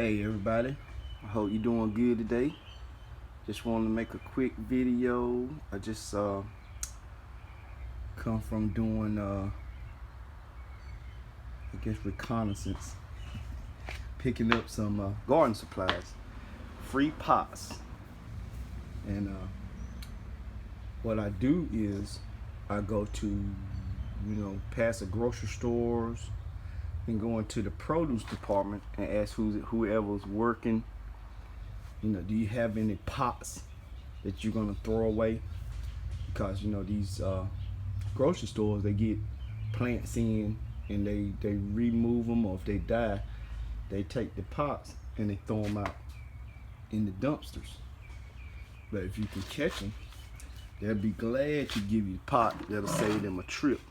Hey everybody, I hope you're doing good today. Just wanted to make a quick video. I just come from doing I guess reconnaissance, picking up some garden supplies, free pots. And what I do is I go to past the grocery stores and go into the produce department and ask whoever's working, do you have any pots that you're gonna throw away? Because these grocery stores, they get plants in and they remove them, or if they die, they take the pots and they throw them out in the dumpsters. But if you can catch them, they'll be glad to give you the pot. That'll save them a trip.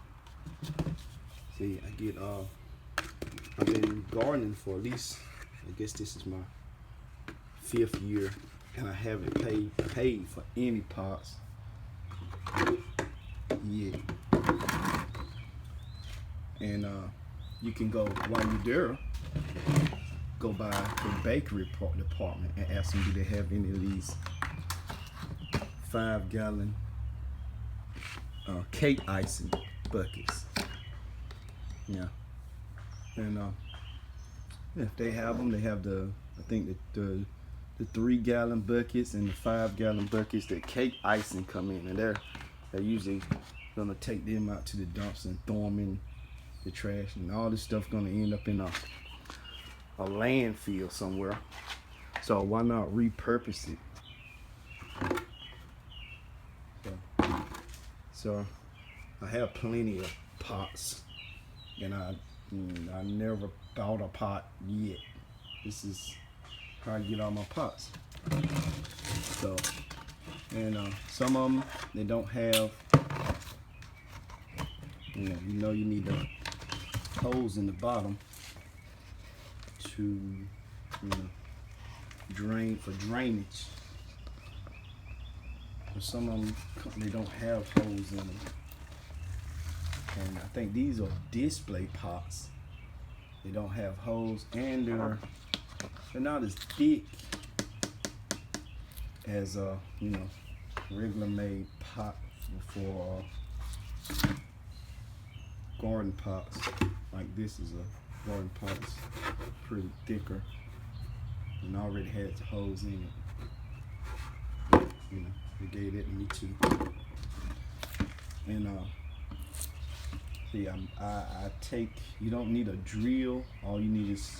See, I've been gardening for at least, I guess this is my 5th year, and I haven't paid for any pots yet. And you can go, while you're there, go by the bakery department and ask them, do they have any of these 5-gallon cake icing buckets. Yeah. And if they have them, they have I think the 3-gallon buckets and the 5-gallon buckets that cake icing come in, and they're usually gonna take them out to the dumps and throw them in the trash, and all this stuff gonna end up in a landfill somewhere. So why not repurpose it? So I have plenty of pots, and I never bought a pot yet. This is how I get all my pots. So, and some of them, they don't have, you need the holes in the bottom to, drain for drainage. But some of them, they don't have holes in them. And I think these are display pots. They don't have holes, and they're not as thick as regular made pot for garden pots. Like this is a garden pot, it's pretty thicker and already has the holes in it. They gave it to me too. And see, I take, you don't need a drill. All you need is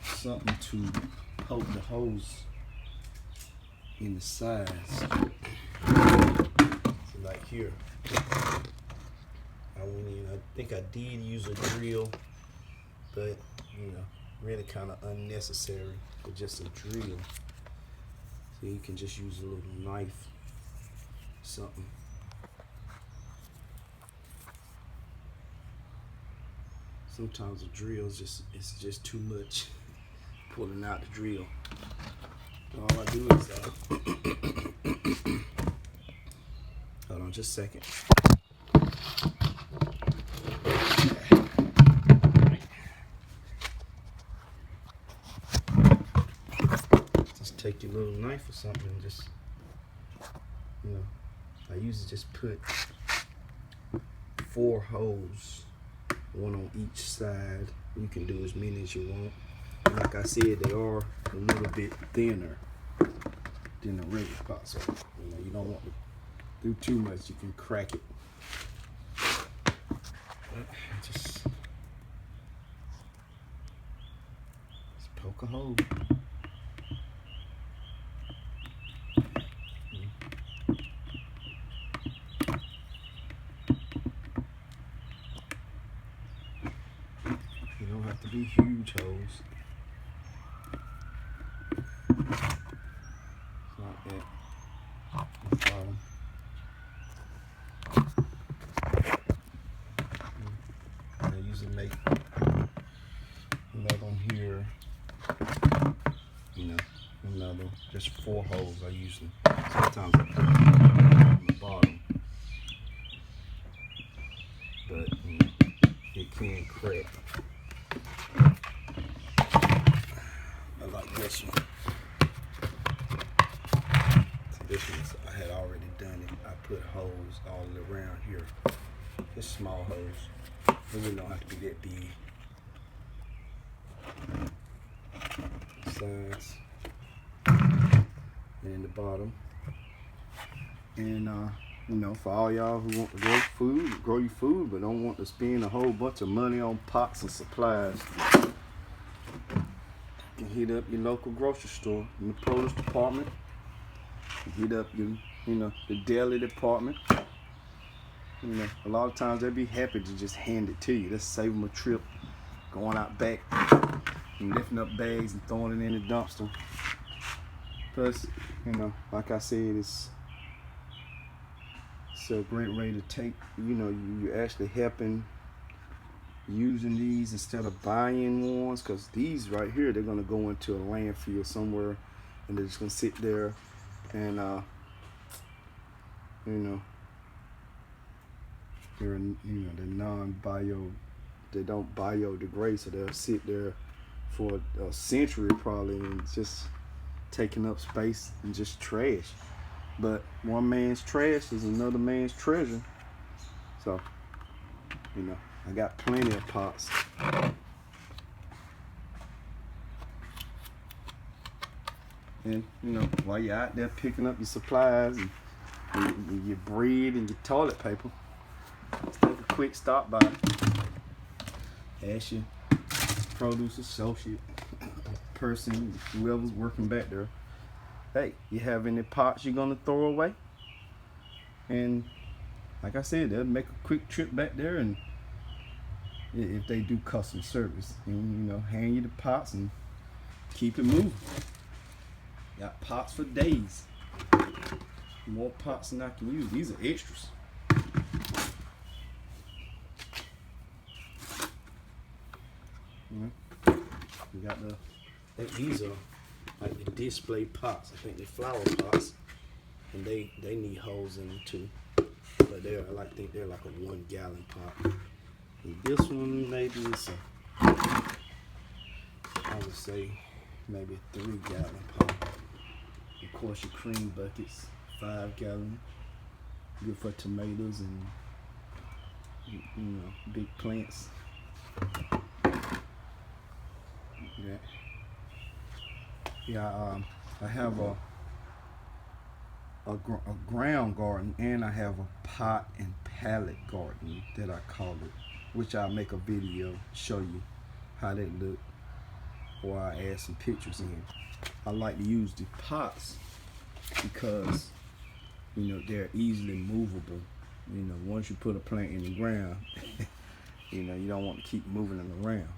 something to poke the holes in the sides. So like here, I think I did use a drill, but really kind of unnecessary for just a drill. So you can just use a little knife, something. Sometimes a drill it's just too much pulling out the drill. All I do is hold on just a second. Just take your little knife or something and just, I usually just put 4 holes, 1 on each side. You can do as many as you want. And like I said, they are a little bit thinner than the regular pot, so you don't want to do too much. You can crack it. Just poke a hole. You don't have to be huge holes. Like that. No problem. I usually make another one here. Another, just 4 holes. I usually sometimes I put on the bottom, but it can crack. this one. See, this one I had already done it. I put holes all around here. Just small holes. It really don't have to be that big. Sides and in the bottom. And you know, for all y'all who want to grow your food, but don't want to spend a whole bunch of money on pots and supplies, you can hit up your local grocery store in the produce department. You hit up your, you know, the deli department. You know, a lot of times they'll be happy to just hand it to you. Let's save them a trip going out back and lifting up bags and throwing it in the dumpster. Plus, you know, like I said, it's a great way to take, you know, you're actually helping using these instead of buying ones, because these right here, they're going to go into a landfill somewhere and they're just going to sit there and, you know, they're, you know, they're they don't biodegrade, so they'll sit there for a century probably and just taking up space and just trash. But one man's trash is another man's treasure. So, you know, I got plenty of pots. And, you know, while you're out there picking up your supplies and your bread and your toilet paper, just take a quick stop by. Ask your produce associate, person, whoever's working back there, hey, you have any pots you're gonna throw away? And like I said, they'll make a quick trip back there, and if they do customer service, and, you know, hand you the pots and keep it moving. Got pots for days. More pots than I can use. These are extras. We got these are like the display pots. I think they're flower pots, and they need holes in them too. But I think they're like a 1 gallon pot. And this one maybe is I would say maybe a 3 gallon pot. Of course, your cream buckets, 5 gallon, good for tomatoes and, you know, big plants. Yeah, I have a ground garden, and I have a pot and pallet garden that I call it, which I'll make a video show you how they look, or I add some pictures in. I like to use the pots because, you know, they're easily movable. You know, once you put a plant in the ground, you know, you don't want to keep moving them around.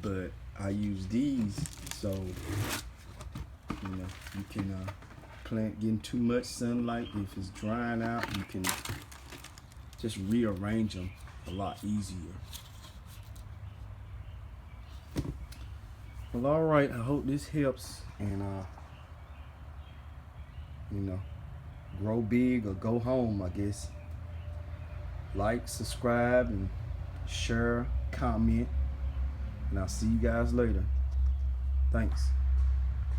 But I use these so, you know, you can plant getting too much sunlight. If it's drying out, you can just rearrange them a lot easier. Well, all right, I hope this helps, and you know, grow big or go home, I guess. Like, subscribe, and share, comment, and I'll see you guys later. Thanks.